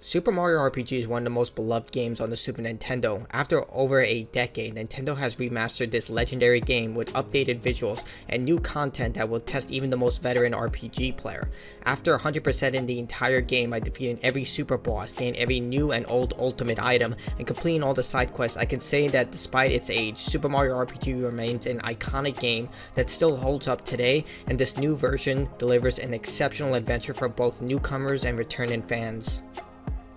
Super Mario RPG is one of the most beloved games on the Super Nintendo. After over a decade, Nintendo has remastered this legendary game with updated visuals and new content that will test even the most veteran RPG player. After 100% in the entire game, by defeating every super boss, gained every new and old ultimate item, and completing all the side quests, I can say that despite its age, Super Mario RPG remains an iconic game that still holds up today, and this new version delivers an exceptional adventure for both newcomers and returning fans.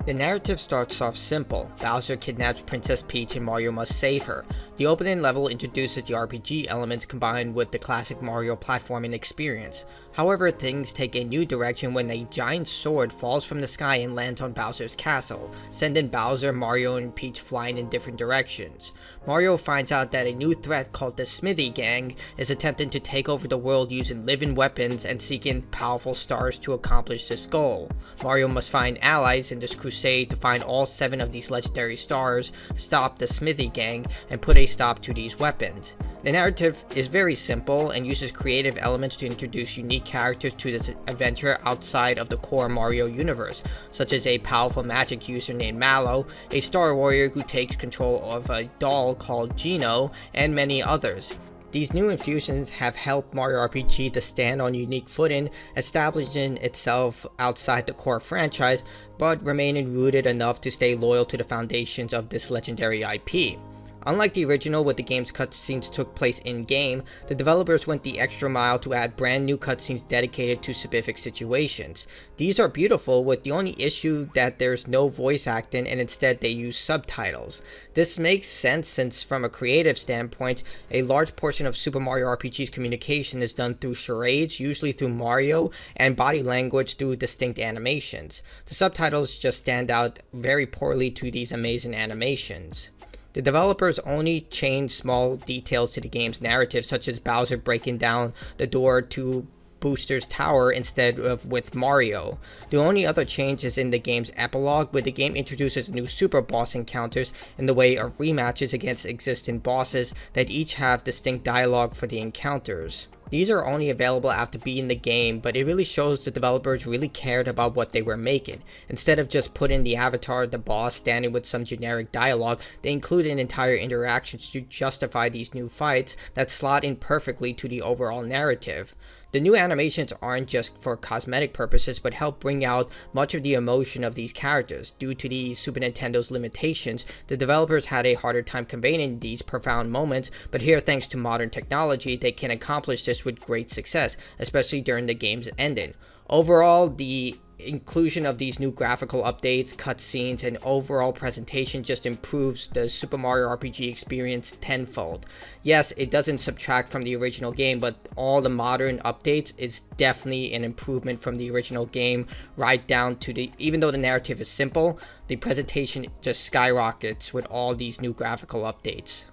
The narrative starts off simple. Bowser kidnaps Princess Peach and Mario must save her. The opening level introduces the RPG elements combined with the classic Mario platforming experience. However, things take a new direction when a giant sword falls from the sky and lands on Bowser's castle, sending Bowser, Mario, and Peach flying in different directions. Mario finds out that a new threat called the Smithy Gang is attempting to take over the world using living weapons and seeking powerful stars to accomplish this goal. Mario must find allies in this crusade to find all 7 of these legendary stars, stop the Smithy Gang, and put a stop to these weapons. The narrative is very simple and uses creative elements to introduce unique characters to this adventure outside of the core Mario universe, such as a powerful magic user named Mallow, a star warrior who takes control of a doll called Geno, and many others. These new infusions have helped Mario RPG to stand on unique footing, establishing itself outside the core franchise, but remaining rooted enough to stay loyal to the foundations of this legendary IP. Unlike the original, where the game's cutscenes took place in-game, the developers went the extra mile to add brand new cutscenes dedicated to specific situations. These are beautiful, with the only issue that there's no voice acting and instead they use subtitles. This makes sense since from a creative standpoint, a large portion of Super Mario RPG's communication is done through charades, usually through Mario, and body language through distinct animations. The subtitles just stand out very poorly to these amazing animations. The developers only changed small details to the game's narrative, such as Bowser breaking down the door to Booster's tower instead of with Mario. The only other change is in the game's epilogue, where the game introduces new super boss encounters in the way of rematches against existing bosses that each have distinct dialogue for the encounters. These are only available after beating the game, but it really shows the developers really cared about what they were making. Instead of just putting the avatar of the boss standing with some generic dialogue, they included entire interactions to justify these new fights that slot in perfectly to the overall narrative. The new animations aren't just for cosmetic purposes, but help bring out much of the emotion of these characters. Due to the Super Nintendo's limitations, the developers had a harder time conveying these profound moments, but here, thanks to modern technology, they can accomplish this with great success, especially during the game's ending. Overall, the inclusion of these new graphical updates, cutscenes, and overall presentation just improves the Super Mario RPG experience tenfold. Yes, it doesn't subtract from the original game, but all the modern updates is definitely an improvement from the original game, right down to even though the narrative is simple, the presentation just skyrockets with all these new graphical updates.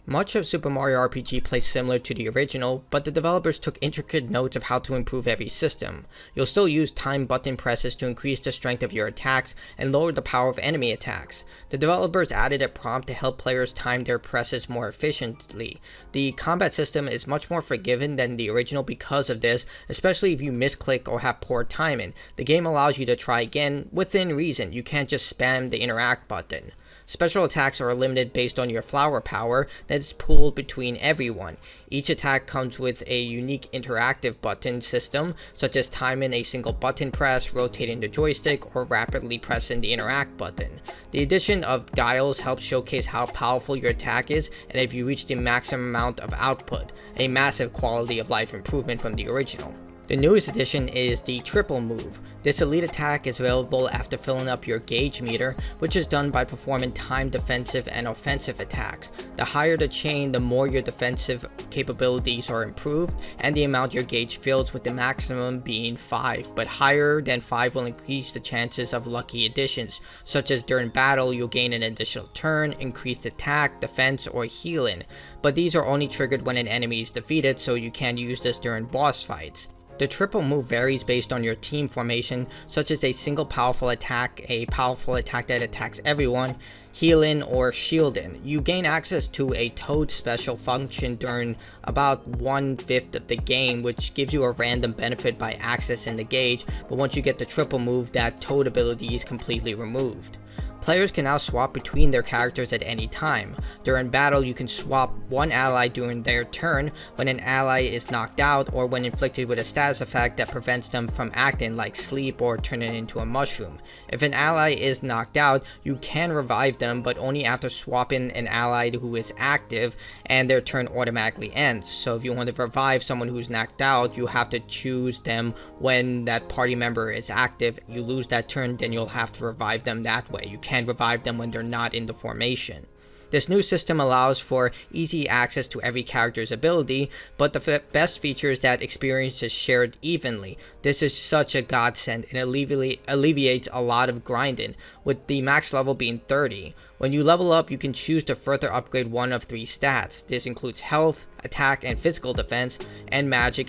Much of Super Mario RPG plays similar to the original, but the developers took intricate notes of how to improve every system. You'll still use time button presses to increase the strength of your attacks and lower the power of enemy attacks. The developers added a prompt to help players time their presses more efficiently. The combat system is much more forgiving than the original because of this, especially if you misclick or have poor timing. The game allows you to try again within reason. You can't just spam the interact button. Special attacks are limited based on your flower power that is pooled between everyone. Each attack comes with a unique interactive button system, such as timing a single button press, rotating the joystick, or rapidly pressing the interact button. The addition of dials helps showcase how powerful your attack is and if you reach the maximum amount of output, a massive quality of life improvement from the original. The newest addition is the triple move. This elite attack is available after filling up your gauge meter, which is done by performing timed defensive and offensive attacks. The higher the chain, the more your defensive capabilities are improved, and the amount your gauge fills, with the maximum being 5, but higher than 5 will increase the chances of lucky additions, such as during battle you'll gain an additional turn, increased attack, defense, or healing, but these are only triggered when an enemy is defeated, so you can't use this during boss fights. The triple move varies based on your team formation, such as a single powerful attack, a powerful attack that attacks everyone, heal-in or shield-in. You gain access to a Toad special function during about 1/5 of the game, which gives you a random benefit by accessing the gauge, but once you get the triple move, that Toad ability is completely removed. Players can now swap between their characters at any time. During battle, you can swap one ally during their turn, when an ally is knocked out, or when inflicted with a status effect that prevents them from acting, like sleep or turning into a mushroom. If an ally is knocked out, you can revive them, but only after swapping an ally who is active, and their turn automatically ends. So if you want to revive someone who's knocked out, you have to choose them when that party member is active. You lose that turn, then you'll have to revive them that way. You can't revive them when they're not in the formation. This new system allows for easy access to every character's ability, but the best feature is that experience is shared evenly. This is such a godsend and alleviates a lot of grinding, with the max level being 30. When you level up, you can choose to further upgrade one of 3 stats. This includes health, attack and physical defense, and magic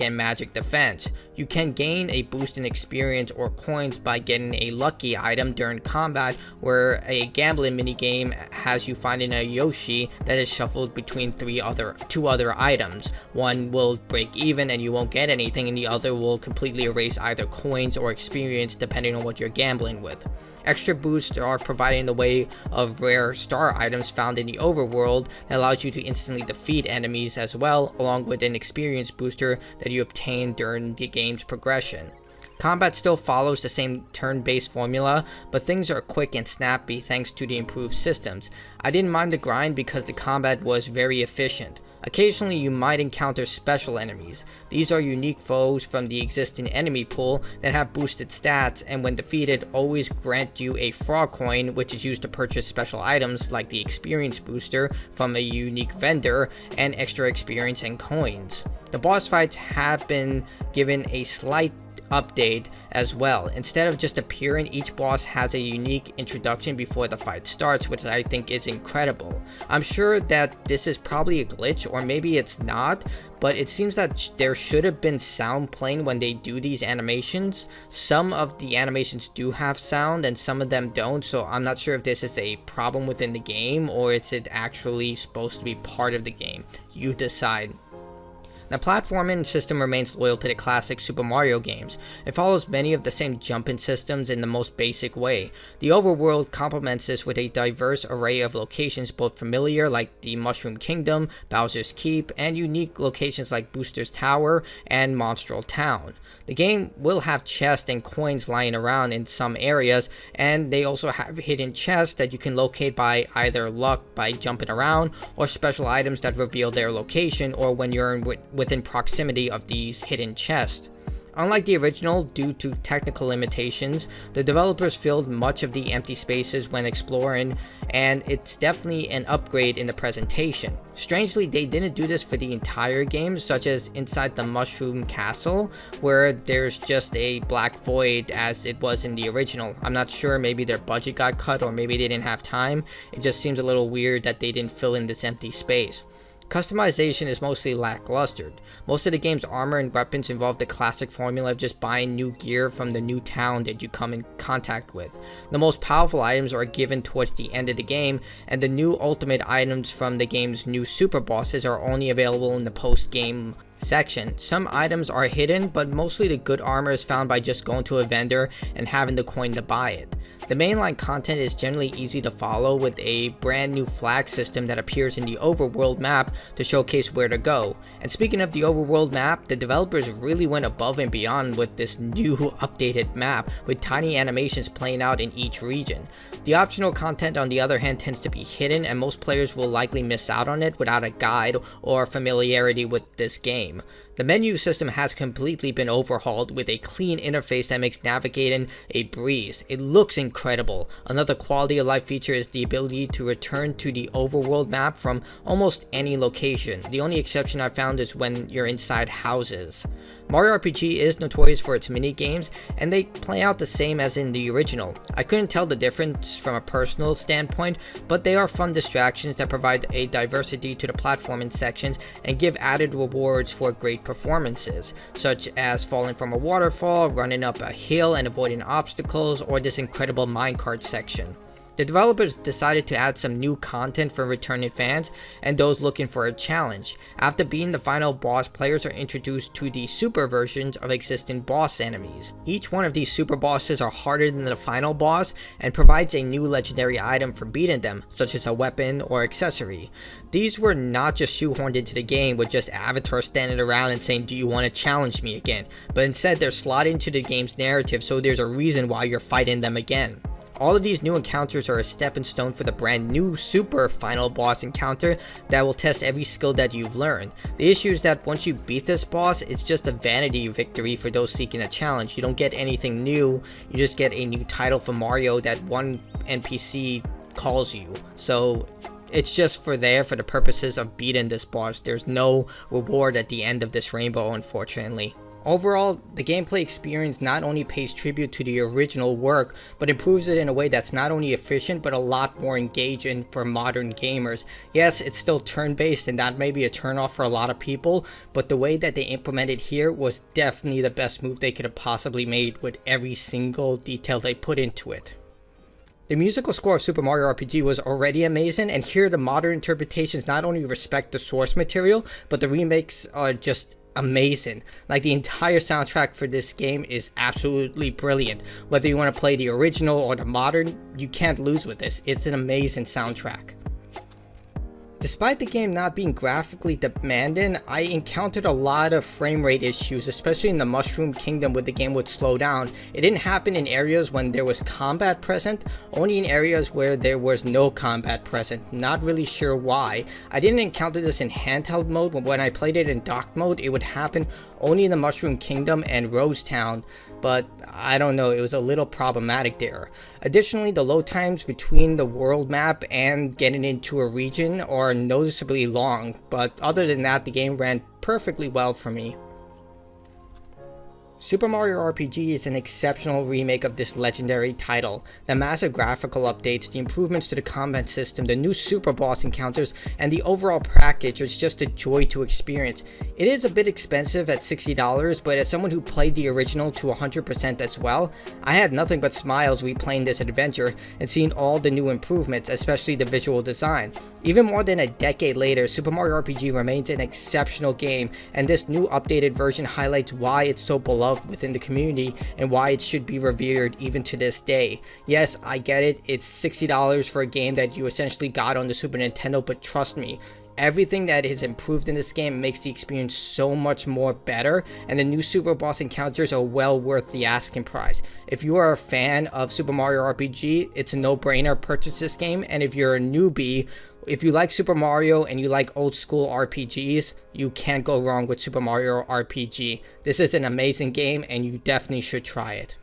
defense. You can gain a boost in experience or coins by getting a lucky item during combat, where a gambling minigame has you finding a Yoshi that is shuffled between two other items. One will break even and you won't get anything, and the other will completely erase either coins or experience depending on what you're gambling with. Extra boosts are provided in the way of rare star items found in the overworld that allows you to instantly defeat enemies as well, along with an experience booster that you obtain during the game's progression. Combat still follows the same turn-based formula, but things are quick and snappy thanks to the improved systems. I didn't mind the grind because the combat was very efficient. Occasionally you might encounter special enemies. These are unique foes from the existing enemy pool that have boosted stats, and when defeated always grant you a frog coin, which is used to purchase special items like the experience booster from a unique vendor and extra experience and coins. The boss fights have been given a slight update as well. Instead of just appearing, each boss has a unique introduction before the fight starts, which I think is incredible. I'm sure that this is probably a glitch, or maybe it's not, but it seems that there should have been sound playing when they do these animations. Some of the animations do have sound and some of them don't, so I'm not sure if this is a problem within the game or is it actually supposed to be part of the game. You decide. The platforming system remains loyal to the classic Super Mario games. It follows many of the same jumping systems in the most basic way. The overworld complements this with a diverse array of locations, both familiar like the Mushroom Kingdom, Bowser's Keep, and unique locations like Booster's Tower and Monstral Town. The game will have chests and coins lying around in some areas, and they also have hidden chests that you can locate by either luck by jumping around, or special items that reveal their location, or when you're within proximity of these hidden chests. Unlike the original, due to technical limitations, the developers filled much of the empty spaces when exploring, and it's definitely an upgrade in the presentation. Strangely, they didn't do this for the entire game, such as inside the Mushroom Castle, where there's just a black void as it was in the original. I'm not sure, maybe their budget got cut or maybe they didn't have time. It just seems a little weird that they didn't fill in this empty space. Customization is mostly lackluster. Most of the game's armor and weapons involve the classic formula of just buying new gear from the new town that you come in contact with. The most powerful items are given towards the end of the game, and the new ultimate items from the game's new super bosses are only available in the post-game section. Some items are hidden, but mostly the good armor is found by just going to a vendor and having the coin to buy it. The mainline content is generally easy to follow, with a brand new flag system that appears in the overworld map to showcase where to go. And speaking of the overworld map, the developers really went above and beyond with this new updated map, with tiny animations playing out in each region. The optional content, on the other hand, tends to be hidden, and most players will likely miss out on it without a guide or familiarity with this game. The menu system has completely been overhauled with a clean interface that makes navigating a breeze. It looks incredible. Another quality of life feature is the ability to return to the overworld map from almost any location. The only exception I found is when you're inside houses. Mario RPG is notorious for its mini games, and they play out the same as in the original. I couldn't tell the difference from a personal standpoint, but they are fun distractions that provide a diversity to the platforming sections and give added rewards for great performances, such as falling from a waterfall, running up a hill and avoiding obstacles, or this incredible minecart section. The developers decided to add some new content for returning fans and those looking for a challenge. After beating the final boss, players are introduced to the super versions of existing boss enemies. Each one of these super bosses are harder than the final boss and provides a new legendary item for beating them, such as a weapon or accessory. These were not just shoehorned into the game with just avatars standing around and saying, "Do you want to challenge me again?" But instead they're slotted into the game's narrative, so there's a reason why you're fighting them again. All of these new encounters are a stepping stone for the brand new super final boss encounter that will test every skill that you've learned. The issue is that once you beat this boss, it's just a vanity victory for those seeking a challenge. You don't get anything new, you just get a new title for Mario that one NPC calls you. So it's just for the purposes of beating this boss. There's no reward at the end of this rainbow, unfortunately. Overall, the gameplay experience not only pays tribute to the original work, but improves it in a way that's not only efficient, but a lot more engaging for modern gamers. Yes, it's still turn-based, and that may be a turn-off for a lot of people, but the way that they implemented here was definitely the best move they could have possibly made with every single detail they put into it. The musical score of Super Mario RPG was already amazing, and here the modern interpretations not only respect the source material, but the remakes are just amazing. Like, the entire soundtrack for this game is absolutely brilliant. Whether you want to play the original or the modern, you can't lose with this. It's an amazing soundtrack. Despite the game not being graphically demanding, I encountered a lot of frame rate issues, especially in the Mushroom Kingdom where the game would slow down. It didn't happen in areas when there was combat present, only in areas where there was no combat present. Not really sure why. I didn't encounter this in handheld mode, but when I played it in dock mode, it would happen only in the Mushroom Kingdom and Rose Town, but I don't know, it was a little problematic there. Additionally, the load times between the world map and getting into a region are noticeably long, but other than that, the game ran perfectly well for me. Super Mario RPG is an exceptional remake of this legendary title. The massive graphical updates, the improvements to the combat system, the new super boss encounters, and the overall package is just a joy to experience. It is a bit expensive at $60, but as someone who played the original to 100% as well, I had nothing but smiles replaying this adventure and seeing all the new improvements, especially the visual design. Even more than a decade later, Super Mario RPG remains an exceptional game, and this new updated version highlights why it's so beloved within the community and why it should be revered even to this day. Yes, I get it, it's $60 for a game that you essentially got on the Super Nintendo, but trust me, everything that is improved in this game makes the experience so much more better, and the new super boss encounters are well worth the asking price. If you are a fan of Super Mario RPG, it's a no-brainer, purchase this game, and if you're a newbie, if you like Super Mario and you like old school RPGs, you can't go wrong with Super Mario RPG. This is an amazing game and you definitely should try it.